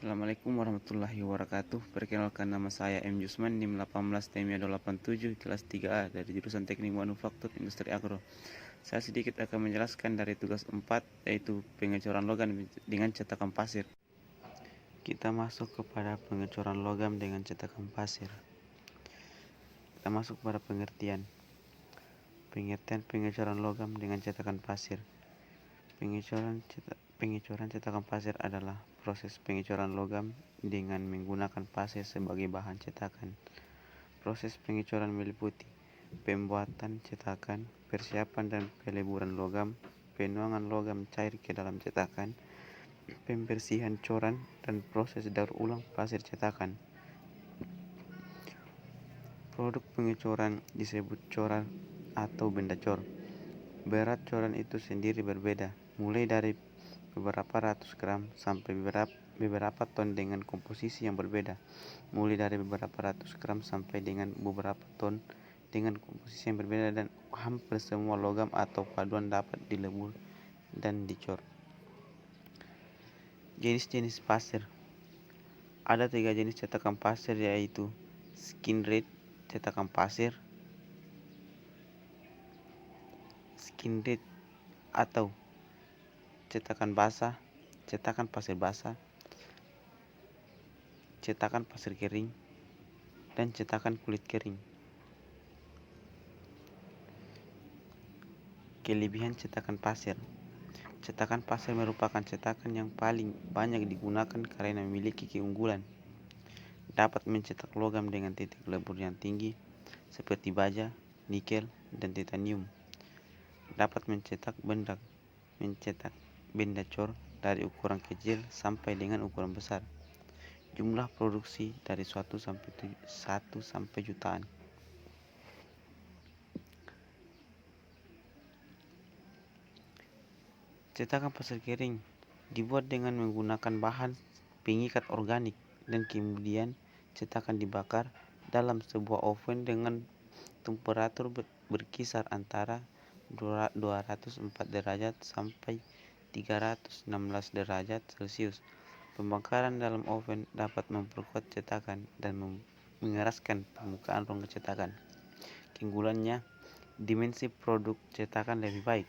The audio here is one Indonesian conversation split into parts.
Assalamualaikum warahmatullahi wabarakatuh. Perkenalkan, nama saya M. Jusman, NIM 18 kelas 3A dari jurusan Teknik Manufaktur Industri Agro. Saya sedikit akan menjelaskan dari tugas 4, yaitu pengecoran logam dengan cetakan pasir. Kita masuk kepada pengecoran logam dengan cetakan pasir. Kita masuk pada pengertian pengecoran logam dengan cetakan pasir. Pengecoran cetakan pasir adalah proses pengecoran logam dengan menggunakan pasir sebagai bahan cetakan. Proses pengecoran meliputi pembuatan cetakan, persiapan dan peleburan logam, penuangan logam cair ke dalam cetakan, pembersihan coran, dan proses daur ulang pasir cetakan. Produk pengecoran disebut coran atau benda cor. Berat coran itu sendiri berbeda, mulai dari beberapa ratus gram sampai beberapa ton dengan komposisi yang berbeda, mulai dari beberapa ratus gram sampai dengan beberapa ton dengan komposisi yang berbeda, dan hampir semua logam atau paduan dapat dilebur dan dicor. Jenis-jenis pasir. Ada 3 jenis cetakan pasir, yaitu skin red cetakan pasir, skin red atau cetakan basah, cetakan pasir basah, cetakan pasir kering, dan cetakan kulit kering. Kelebihan cetakan pasir. Cetakan pasir merupakan cetakan yang paling banyak digunakan karena memiliki keunggulan. Dapat mencetak logam dengan titik lebur yang tinggi seperti baja, nikel, dan titanium. Dapat mencetak benda cor dari ukuran kecil sampai dengan ukuran besar. Jumlah produksi dari 1 sampai jutaan. Cetakan pasir kering dibuat dengan menggunakan bahan pengikat organik dan kemudian cetakan dibakar dalam sebuah oven dengan temperatur berkisar antara 204 derajat sampai 316 derajat Celcius. Pembakaran dalam oven dapat memperkuat cetakan dan mengeraskan permukaan rongga cetakan. Keunggulannya, dimensi produk cetakan lebih baik.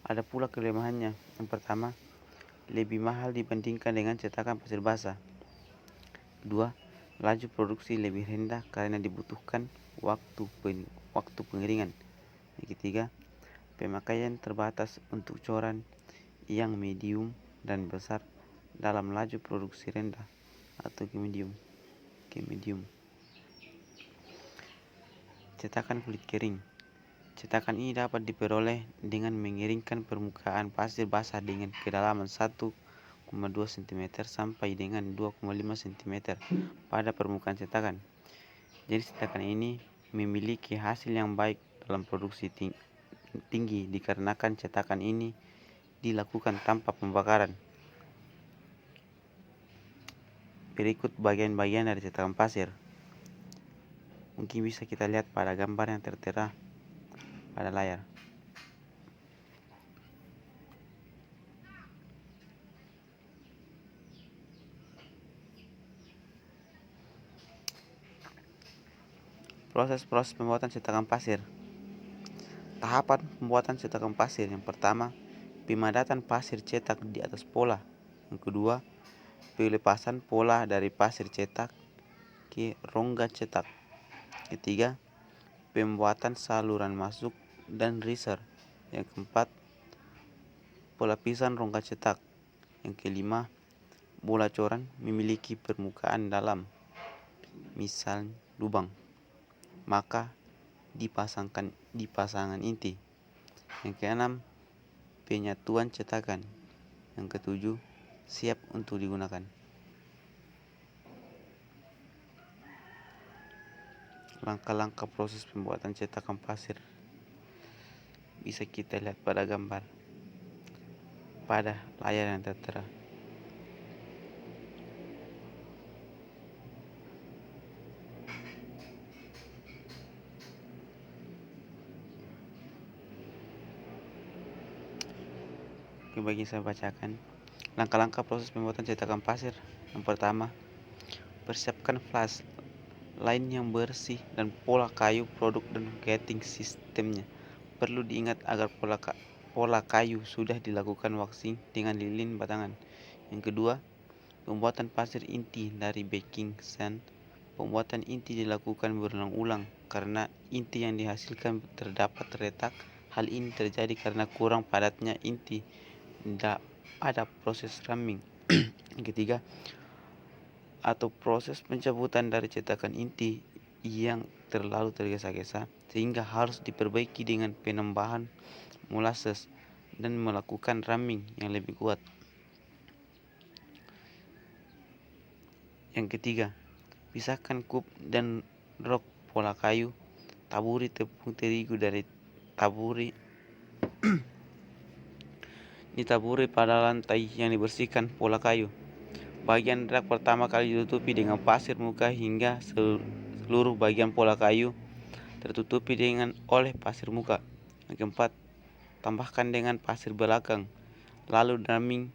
Ada pula kelemahannya. Yang pertama, lebih mahal dibandingkan dengan cetakan pasir basah. Kedua, laju produksi lebih rendah karena dibutuhkan waktu pengeringan. Yang ketiga, pemakaian terbatas untuk coran yang medium dan besar dalam laju produksi rendah atau ke medium. Cetakan kulit kering. Cetakan ini dapat diperoleh dengan mengeringkan permukaan pasir basah dengan kedalaman 1,2 cm sampai dengan 2,5 cm pada permukaan cetakan. Jadi cetakan ini memiliki hasil yang baik dalam produksi tinggi dikarenakan cetakan ini dilakukan tanpa pembakaran. Berikut bagian-bagian dari cetakan pasir. Mungkin bisa kita lihat pada gambar yang tertera pada layar. Proses pembuatan cetakan pasir. Tahapan pembuatan cetakan pasir. Yang pertama, pemadatan pasir cetak di atas pola. Yang kedua, pelepasan pola dari pasir cetak ke rongga cetak. Ketiga, pembuatan saluran masuk dan riser. Yang keempat, pelapisan rongga cetak. Yang kelima, bola coran memiliki permukaan dalam, misal lubang, maka dipasangan inti. Yang keenam, penyatuan cetakan. Yang ketujuh, siap untuk digunakan. Langkah-langkah proses pembuatan cetakan pasir bisa kita lihat pada gambar pada layar yang tertera. Bagi saya bacakan. Langkah-langkah proses pembuatan cetakan pasir. Yang pertama, persiapkan flash, line yang bersih, dan pola kayu produk dan gating sistemnya. Perlu diingat agar pola kayu sudah dilakukan waxing dengan lilin batangan. Yang kedua, pembuatan pasir inti dari baking sand. Pembuatan inti dilakukan berulang-ulang karena inti yang dihasilkan terdapat retak. Hal ini terjadi karena kurang padatnya inti pada proses ramming. Yang ketiga, atau proses pencabutan dari cetakan inti yang terlalu tergesa-gesa sehingga harus diperbaiki dengan penambahan molasses dan melakukan ramming yang lebih kuat. Yang ketiga, pisahkan kup dan rok pola kayu. Taburi tepung terigu dari ditaburi pada lantai yang dibersihkan pola kayu. Bagian rak pertama kali ditutupi dengan pasir muka hingga seluruh bagian pola kayu tertutupi oleh pasir muka. Yang keempat, tambahkan dengan pasir belakang, lalu drumming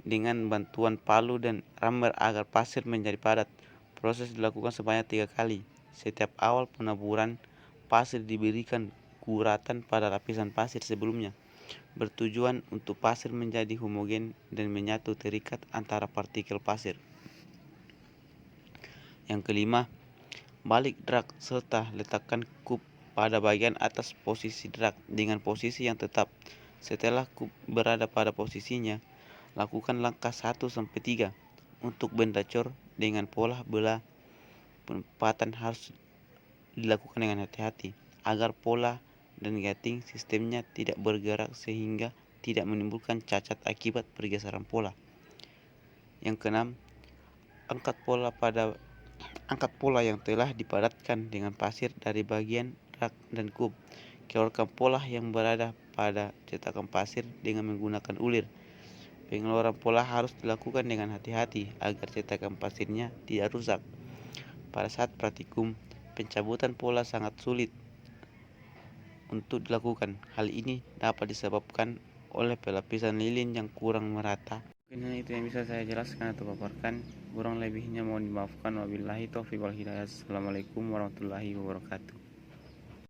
dengan bantuan palu dan rammer agar pasir menjadi padat. Proses dilakukan sebanyak 3 kali. Setiap awal penaburan pasir diberikan guratan pada lapisan pasir sebelumnya, bertujuan untuk pasir menjadi homogen dan menyatu terikat antara partikel pasir. Yang kelima, balik drak serta letakkan kup pada bagian atas posisi drak dengan posisi yang tetap. Setelah kup berada pada posisinya, lakukan langkah 1-3 untuk benda cor dengan pola belah. Penempatan harus dilakukan dengan hati-hati agar pola dan gating sistemnya tidak bergerak sehingga tidak menimbulkan cacat akibat pergeseran pola. Yang keenam, angkat pola yang telah dipadatkan dengan pasir dari bagian rak dan kup. Keluarkan pola yang berada pada cetakan pasir dengan menggunakan ulir. Pengeluaran pola harus dilakukan dengan hati-hati agar cetakan pasirnya tidak rusak. Pada saat praktikum, pencabutan pola sangat sulit untuk dilakukan. Hal ini dapat disebabkan oleh pelapisan lilin yang kurang merata. Mungkin itu yang bisa saya jelaskan atau paparkan. Kurang lebihnya mohon dimaafkan. Wabillahi taufiq wal hidayah. Assalamualaikum warahmatullahi wabarakatuh.